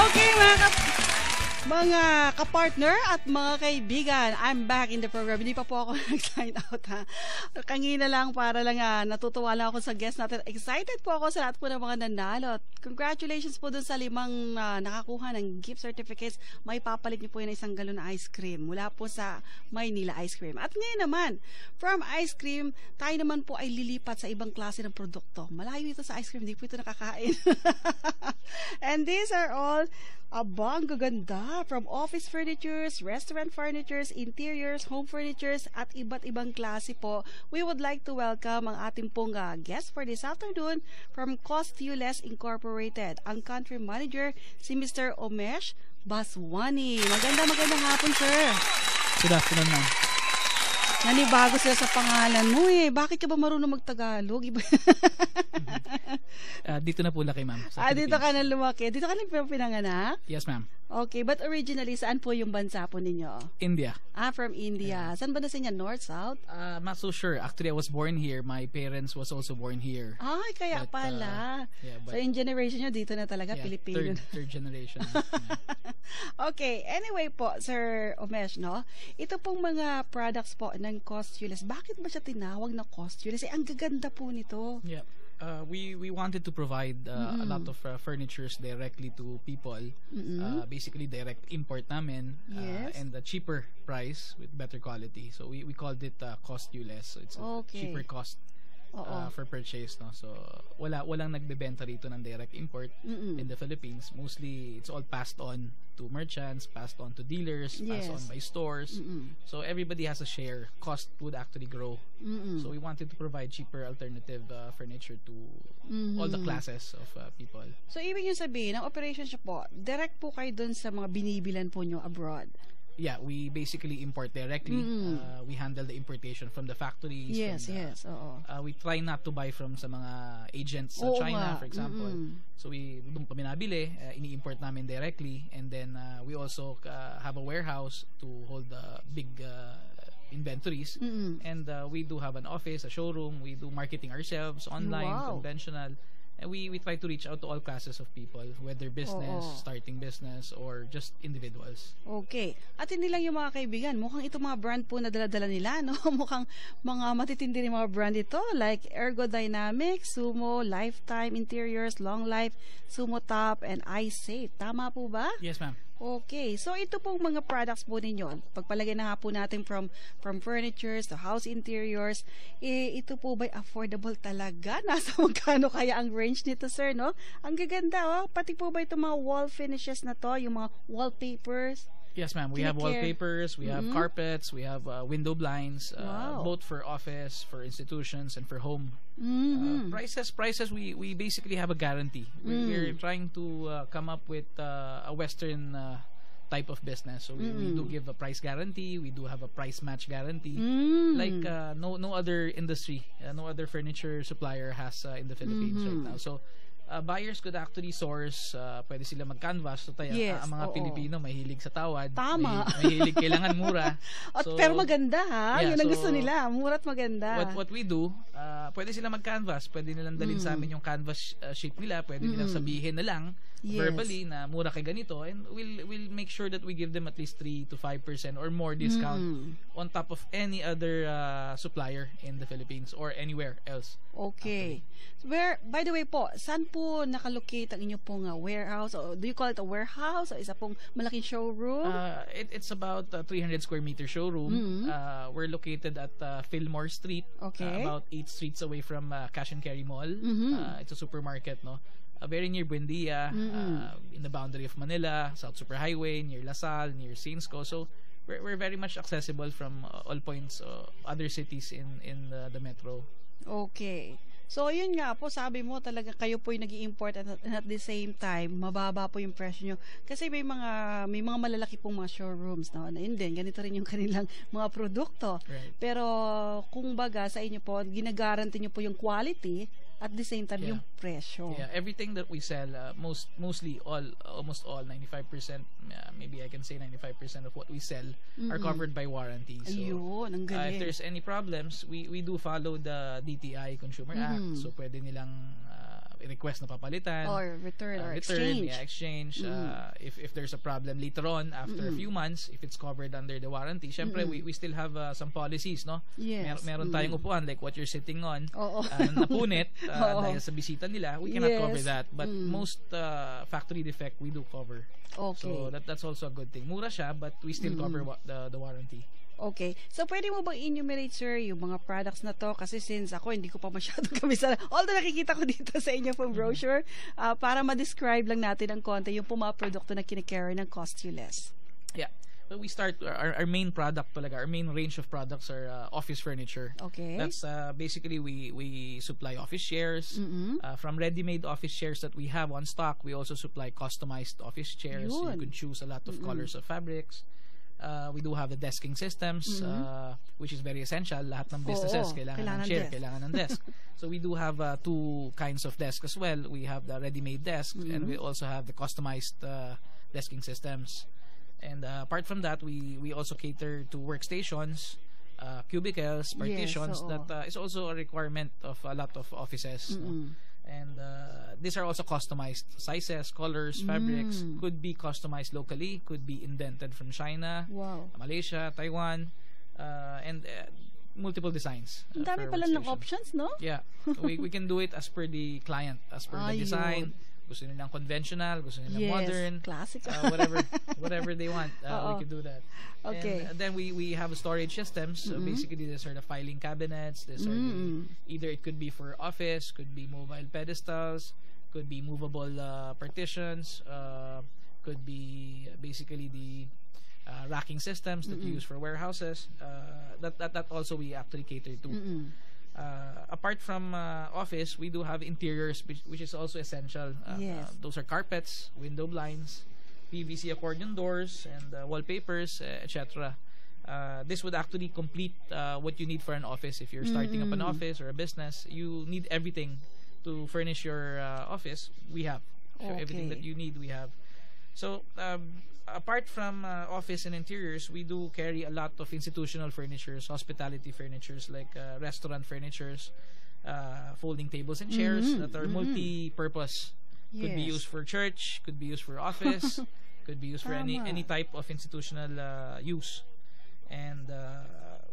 Okay, mga kapartner at mga kaibigan, I'm back in the program. Hindi pa po ako nag-sign out, ha. Kanina lang para lang natutuwa lang ako sa guest natin. Excited po ako sa lahat po ng mga nanalo. Congratulations po dun sa 5 nakakuha ng gift certificates. May papalit niyo po yun isang galon na ice cream mula po sa Maynila Ice Cream. At ngayon naman, from ice cream, tayo naman po ay lilipat sa ibang klase ng produkto. Malayo ito sa ice cream, hindi po ito nakakain. And these are all abang gaganda from office furnitures, restaurant furnitures, interiors, home furnitures at iba't ibang klase po. We would like to welcome ang ating pong guest for this afternoon from Costules Incorporated, ang country manager si Mr. Umesh Baswani. Magandang hapon, sir. Good afternoon, ma'am. Nanibago sila sa pangalan mo eh. Bakit ka ba marunong magtagalog? Dito na po laki, ma'am. Dito ka na lumaki. Dito ka na pinanganak? Yes, ma'am. Okay, but originally, saan po yung bansa po ninyo? India. From India. Saan ba na sa inyo? North, South? I'm not so sure. Actually, I was born here. My parents was also born here. Ay, kaya but, pala. So, in generation nyo, dito na talaga, Pilipino. Third generation. Okay, anyway po, Sir Umesh, no? Ito pong mga products po ng Costules. Bakit ba siya tinawag na Costules? Ang gaganda po nito. Yeah. We wanted to provide a lot of furnitures directly to people. Basically direct import namin, and a cheaper price with better quality. So we called it Costules. So it's a cheaper cost for purchase, no. So walang nagbebenta rito ng direct import in the Philippines. Mostly it's all passed on to merchants, passed on to dealers, passed on by stores. So everybody has a share. Cost would actually grow. So we wanted to provide cheaper alternative furniture to all the classes of people. So ibig yung sabihin, ang operation siya po, direct po kayo dun sa mga binibilan po nyo abroad? Yeah, we basically import directly. We handle the importation from the factories. Yes. We try not to buy from sa mga agents sa China, for example. So we doon pa binabili, ini-import namin directly, and then we also have a warehouse to hold big inventories. And we do have an office, a showroom. We do marketing ourselves, online, conventional. And we try to reach out to all classes of people, whether business, starting business, or just individuals. Okay. At hindi lang yung mga kaibigan, mukhang itong mga brand po na dala-dala nila, no? Mukhang mga matitindi rin mga brand ito, like Ergodynamics, Sumo, Lifetime Interiors, Long Life, Sumo Top, and iSafe. Tama po ba? Yes, ma'am. Okay. So, ito pong mga products po ninyo. Pagpalagay na nga po natin from furnitures to house interiors, ito po ba'y affordable talaga? Nasa magkano kaya ang range nito, sir, no? Ang gaganda, Pati po ba itong mga wall finishes na to, yung mga wallpapers? Yes, ma'am. We have wallpapers, we have carpets, we have window blinds, both for office, for institutions, and for home. Prices. We basically have a guarantee. We're trying to come up with a Western type of business. So we do give a price guarantee. We do have a price match guarantee, like no other industry, no other furniture supplier has in the Philippines right now. So buyers could actually source, pwede sila mag-canvas. So tayo, ang mga Pilipino mahilig sa tawad. Tama. Mahilig kailangan mura. So, pero maganda, ha? Yun ang gusto nila. Mura at maganda. What we do, pwede sila mag-canvas. Pwede nilang dalhin sa amin yung canvas sheet nila. Pwede nilang sabihin na lang verbally na mura kay ganito, and we'll make sure that we give them at least 3 to 5% or more discount on top of any other supplier in the Philippines or anywhere else. Okay. Where, by the way po, saan po nakalocate ang inyo pong warehouse? O do you call it a warehouse? O isa pong malaking showroom? It's about 300 square meter showroom. We're located at Fillmore Street, about 8 streets away from Cash and Carry Mall. It's a supermarket, no? Very near Buendia, in the boundary of Manila, South Superhighway, near Lasal, near Cinsco. So we're very much accessible from all points, other cities in the metro. Okay. So, yun nga po, sabi mo talaga kayo po yung nag-i-import and at the same time, mababa po yung presyo nyo. Kasi may mga malalaki pong mga showrooms na yun din, ganito rin yung kanilang mga produkto. Right. Pero, kung baga sa inyo po, ginagaranti nyo po yung quality at the same time yung presyo. Yeah, everything that we sell, almost all, 95%, maybe I can say 95% of what we sell are covered by warranty. So, ayun, ang galing. if there's any problems, we do follow the DTI Consumer Act. So, pwede nilang request na papalitan. Or return or exchange. Yeah, exchange. If there's a problem later on, after a few months, if it's covered under the warranty, syempre, we still have some policies, no? Yes. Meron tayong upuan, like what you're sitting on, napunit dahil sa bisita nila, we cannot cover that. But most factory defect, we do cover. Okay. So that's also a good thing. Mura siya, but we still cover the warranty. Okay. So, pwede mo bang enumerate, sir, yung mga products na to? Kasi since ako, hindi ko pa masyadong kabisa. Although nakikita ko dito sa inyo pong brochure, para ma-describe lang natin ang konti yung mga produkto na kinicarry ng Cost You Less. Yeah. So, we start, our main product talaga, our main range of products are office furniture. Okay. That's basically, we supply office chairs. From ready-made office chairs that we have on stock, we also supply customized office chairs. You could choose a lot of colors of fabrics. We do have the desking systems, which is very essential. Lahat ng businesses kailangan ng chair, kailangan ng desk. So we do have two kinds of desk as well. We have the ready-made desk, and we also have the customized desking systems. And apart from that, we also cater to workstations, cubicles, partitions. That is also a requirement of a lot of offices. And these are also customized sizes, colors, fabrics. Could be customized locally, could be indented from China, Malaysia, Taiwan, and multiple designs. Ang dami pala ng options, no? Yeah. we can do it as per the client, as per the design. Gusto nilang conventional, gusto nilang modern, classic, whatever they want, we can do that. Okay. And then we have storage systems. Basically, these are the filing cabinets. These are either it could be for office, could be mobile pedestals, could be movable partitions, could be basically the racking systems that you use for warehouses. That also we actually cater to. Apart from office, we do have interiors, which is also essential. Those are carpets, window blinds, PVC accordion doors, and wallpapers, etc. This would actually complete what you need for an office. If you're starting up an office or a business, you need everything to furnish your office. We have everything that you need. We have. So apart from office and interiors, we do carry a lot of institutional furnitures, hospitality furnitures, like restaurant furnitures, folding tables and chairs that are multi-purpose. Could be used for church, could be used for office, could be used for any type of institutional use. And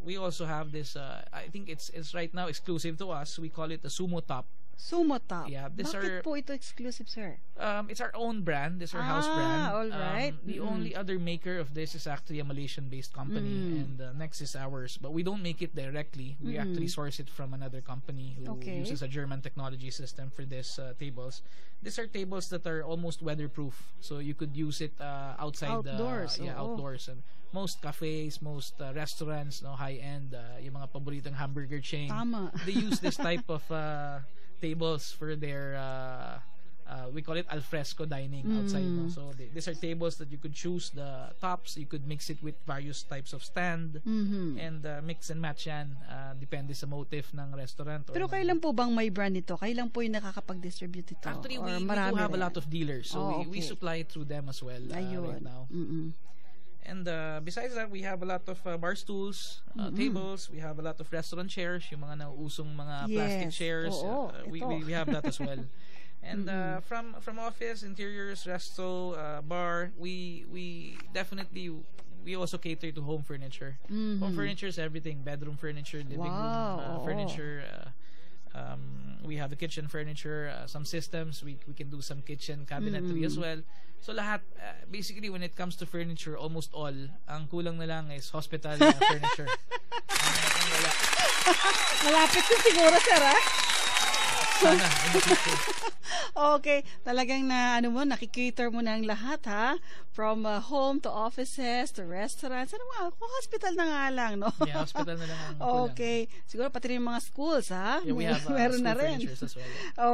we also have this, I think it's right now exclusive to us. We call it the Sumo Top. Sumo Top. Yeah, Bakit po ito exclusive, sir? It's our own brand. It's our house brand. All right. The only other maker of this is actually a Malaysian-based company, and next is ours. But we don't make it directly. We actually source it from another company who uses a German technology system for this tables. These are tables that are almost weatherproof, so you could use it outside. Outdoors. Outdoors. And most cafes, most restaurants, high-end, yung mga paboritong hamburger chain, they use this type of tables for their we call it alfresco dining outside. So these are tables that you could choose the tops, you could mix it with various types of stand, and mix and match yan, depende sa motif ng restaurant. Pero kailan po bang may brand ito? Kailan po yung nakakapag-distribute ito? Actually, we do have a lot of dealers, so we supply through them as well right now. And besides that, we have a lot of bar stools, tables. We have a lot of restaurant chairs, yung mga nauusong mga plastic chairs. We have that as well. And from office, interiors, resto, bar, we definitely also cater to home furniture. Home furniture is everything: bedroom furniture, living room furniture. We have the kitchen furniture, some systems. We can do some kitchen cabinetry as well. So lahat, basically when it comes to furniture, almost all, ang kulang na lang is hospital furniture. Malapit din siguro, sir, ha? Sana. Okay, talagang nakikater mo na ang lahat, ha? From home to offices to restaurants. Ano nga, hospital na nga lang, no? Yeah, hospital na lang ang kulang. Okay, siguro pati rin mga schools, ha? Yeah, we have meron school na rin. furnitures as well.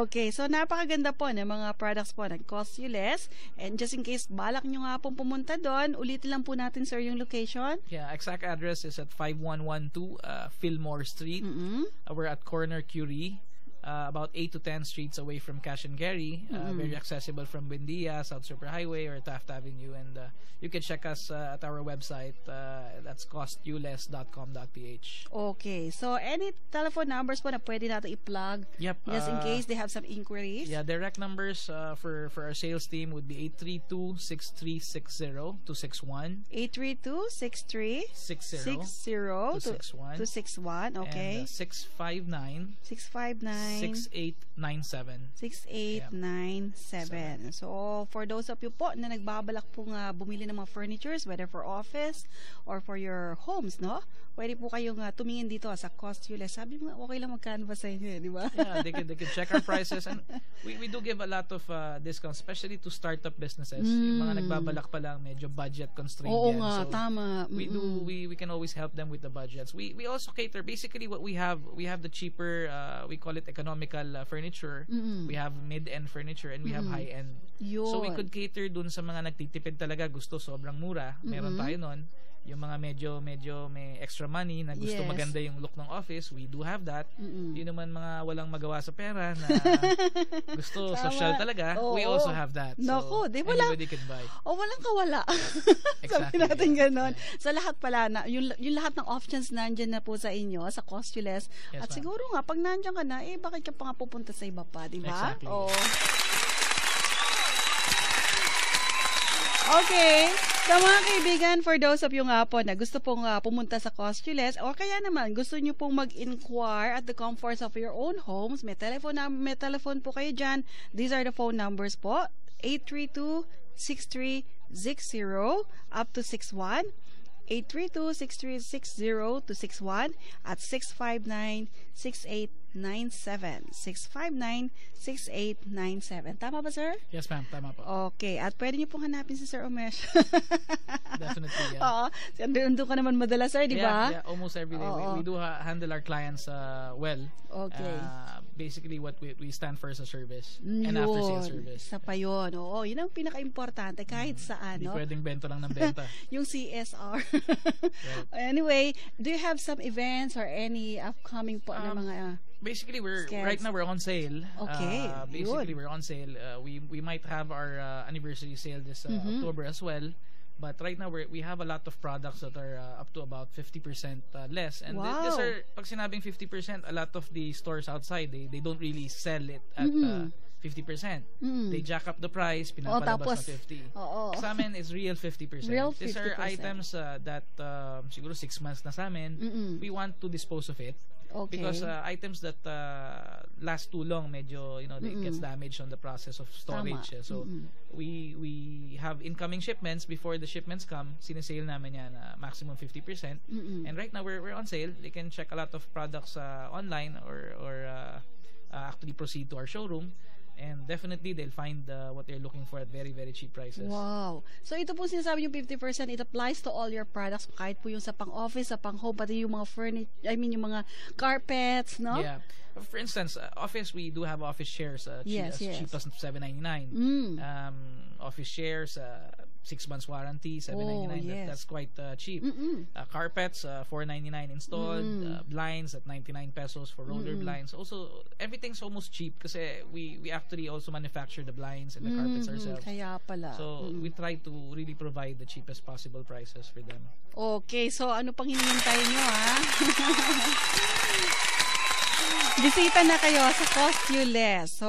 Okay, so napakaganda po ng mga products po ng Cost You Less. And just in case balak nyo nga pong pumunta doon, ulitin lang po natin, sir, yung location. Yeah, exact address is at 5112 Fillmore Street. We're at Corner Curie. about 8 to 10 streets away from Cash and Carry. Very accessible from Buendia, South Superhighway, or Taft Avenue. And you can check us at our website. That's costules.com.ph. Okay. So, any telephone numbers po na pwede natin i-plug? Yep. Just in case they have some inquiries? Yeah, direct numbers for our sales team would be 832-6360-261. 832-6360-261. Okay. And 659 6897. 6897. So, for those of you po na nagbabalak pong bumili ng mga furnitures, whether for office or for your homes, no? Pwede po kayong tumingin dito sa Costules. Sabi mo, okay lang mag-canvas sa inyo, di ba? Yeah, they can check our prices. And we do give a lot of discounts, especially to startup businesses. Yung mga nagbabalak pa lang, medyo budget constrained. Oo yan. nga, So, tama. We can always help them with the budgets. We also cater, basically what we have the cheaper, we call it economical furniture. We have mid-end furniture and we have high-end. So we could cater dun sa mga nagtitipid talaga, gusto sobrang mura. Meron tayo nun. Yung mga medyo may extra money na gusto maganda yung look ng office, we do have that. Yun naman mga walang magawa sa pera na gusto social talaga, we also have that. Naku, so anybody can buy. Walang kawala. Sabi natin ganon. So lahat pala, yung lahat ng options nandyan na po sa inyo, sa Costules. Yes, at siguro nga, pag nandyan ka na, bakit ka pa nga pupunta sa iba pa, di ba? Exactly. Okay. So mga kaibigan, for those of you nga po na gusto pong pumunta sa Costules o kaya naman gusto nyo pong mag-inquire at the comforts of your own homes, may telephone po kayo dyan. These are the phone numbers po. 832-6360 up to 61. 832-6360 to 61 at 659-6897. 659-6897. Tama ba, sir? Yes, ma'am. Tama po. Okay. At pwede niyo pong hanapin si Sir Umesh. Definitely, yeah. Oo. Doon ka naman madalas, sir, di ba? Yeah, almost every day. We do handle our clients well. Okay. Basically, what we stand for is a service and after-sales service. Sa pa yun. Oo, yun ang pinaka-importante kahit saan. Hindi pwedeng bento lang ng benta. Yung CSR. Right. Anyway, do you have some events or any upcoming po na mga... Basically, right now we're on sale. Okay. Basically, we're on sale. We might have our anniversary sale this October as well. But right now, we have a lot of products that are up to about 50% less. And these are, pag sinabing 50%, a lot of the stores outside, they don't really sell it at 50%. They jack up the price, pinapalabas na 50. Sa amin, it's real 50%. These are items that siguro 6 months na sa amin. We want to dispose of it. Okay. Because items that last too long, medyo, it gets damaged on the process of storage. So, we have incoming shipments. Before the shipments come, sinesale namin yan maximum 50%. And right now, we're on sale. They can check a lot of products online or actually proceed to our showroom. And definitely, they'll find what they're looking for at very, very cheap prices. Wow. So, ito po sinasabi yung 50%, it applies to all your products, kahit po yung sa pang-office, sa pang-home, pati yung mga yung mga carpets, no? Yeah. For instance, office, we do have office chairs cheap as $7.99. Office chairs, 6 months warranty, $7.99. That's quite cheap. Carpets, $4.99 installed. Blinds at 99 pesos for roller blinds. Also, everything's almost cheap kasi we actually also manufacture the blinds and the carpets ourselves. Kaya pala. So, we try to really provide the cheapest possible prices for them. Okay, so ano pang hinihintay nyo, ha? Bisita na kayo sa Costules. So,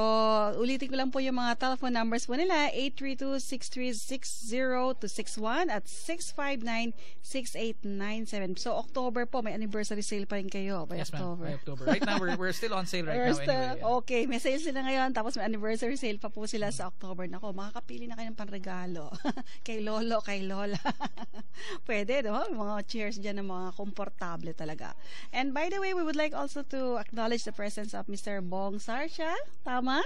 ulitin ko lang po yung mga telephone numbers po nila. 832-6360 to 61 at 659-6897. So, October po, may anniversary sale pa rin kayo by October. By October. Right now, we're still on sale right now anyway. Yeah. Okay, may sale sila ngayon, tapos may anniversary sale pa po sila sa October. Nako, makakapili na kayo ng panregalo. Kay lolo, kay lola. Pwede, no? Mga chairs dyan na mga komportable talaga. And by the way, we would like also to acknowledge the presence of Mr. Bong Sarsha. Tama?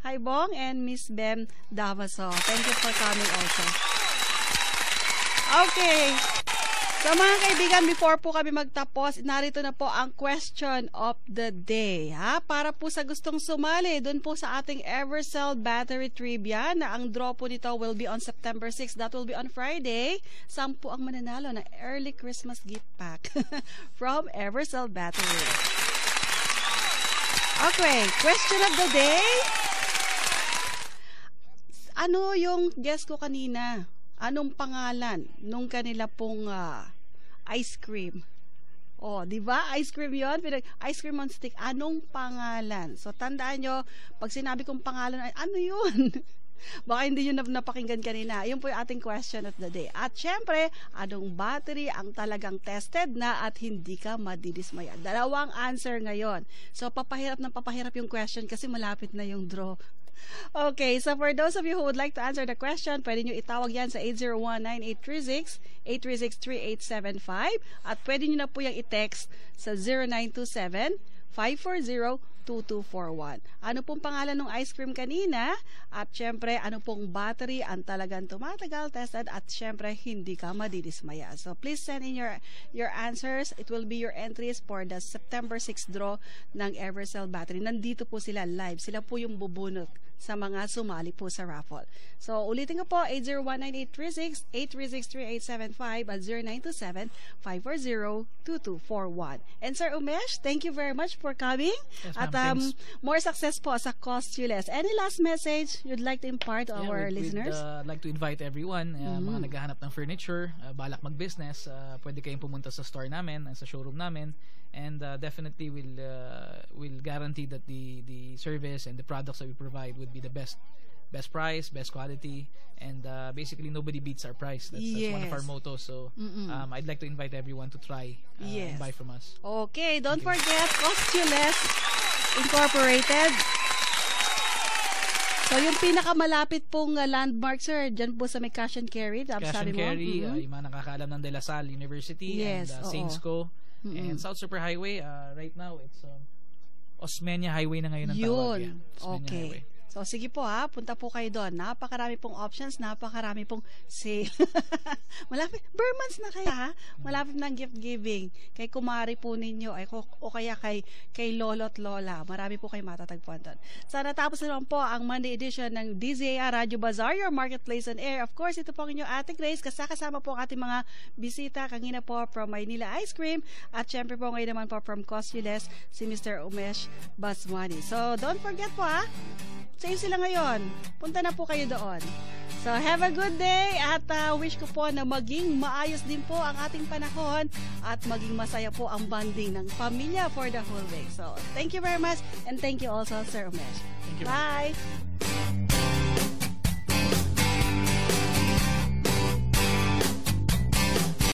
Hi, Bong, and Miss Bem Davaso. Thank you for coming also. Okay. So mga kaibigan, before po kami magtapos, narito na po ang question of the day. Para po sa gustong sumali, dun po sa ating Evercell Battery Trivia, na ang draw po nito will be on September 6. That will be on Friday. 10 ang mananalo na early Christmas gift pack from Evercell Battery. Okay, question of the day. Ano yung guess ko kanina? Anong pangalan nung kanila pong ice cream? Oh, di ba? Ice cream 'yon. Ice cream on stick. Anong pangalan? So tandaan nyo, pag sinabi kong pangalan, ano 'yun? Baka hindi nyo napakinggan kanina. Yun po yung ating question of the day. At syempre, anong battery ang talagang tested na at hindi ka madidismaya? Dalawang answer ngayon. So, papahirap yung question kasi malapit na yung draw. Okay, so for those of you who would like to answer the question, pwede nyo itawag yan sa 801-9836, 836-3875, at pwede nyo na po yung i-text sa 0927-540-2241. Ano pong pangalan ng ice cream kanina? At syempre, ano pong battery ang talagang tumatagal, tested, at syempre, hindi ka madidismaya. So, please send in your answers. It will be your entries for the September 6 draw ng Evercell battery. Nandito po sila live. Sila po yung bubunot sa mga sumali po sa raffle. So, ulitin ko po, 801-9836, 836-3875, at 0927-540-2241. And Sir Umesh, thank you very much for coming. Yes, at more success po sa Cost-U-Less. Any last message you'd like to impart to our listeners? We'd like to invite everyone, mga naghahanap ng furniture, balak mag-business, pwede kayong pumunta sa store namin, sa showroom namin, and definitely we'll guarantee that the service and the products that we provide would be the best price, best quality, and basically nobody beats our price. That's one of our mottos. So I'd like to invite everyone to try and buy from us. Okay, don't forget Cost-U-Less Incorporated. So yung pinakamalapit pong landmark, sir, dyan po sa may Cash and Carry. Cash and Carry, yung mga nakakaalam ng De La Salle University, and Saintsco, and South Super Highway. Right now, it's Osmeña Highway na ngayon ang tawag. Okay. Highway. So, sige po punta po kayo doon. Napakarami pong options, napakarami pong sale. Malapit, Burmans na kayo malapit ng gift giving. Kay kumari po ninyo, o kaya kay lolo at lola. Marami po kayo matatagpuan doon. So, natapos naman po ang Monday edition ng DZAR Radio Bazaar, your marketplace on air. Of course, ito po ang inyong Ate Grace, kasama po ang ating mga bisita. Kanina po from Maynila Ice Cream, at syempre po ngayon naman po from Cost-U-Less, si Mr. Umesh Basmani. So, don't forget po sa'yo sila ngayon. Punta na po kayo doon. So, have a good day, at wish ko po na maging maayos din po ang ating panahon at maging masaya po ang bonding ng pamilya for the whole week. So, thank you very much, and thank you also, Sir Umesh. Thank you. Bye!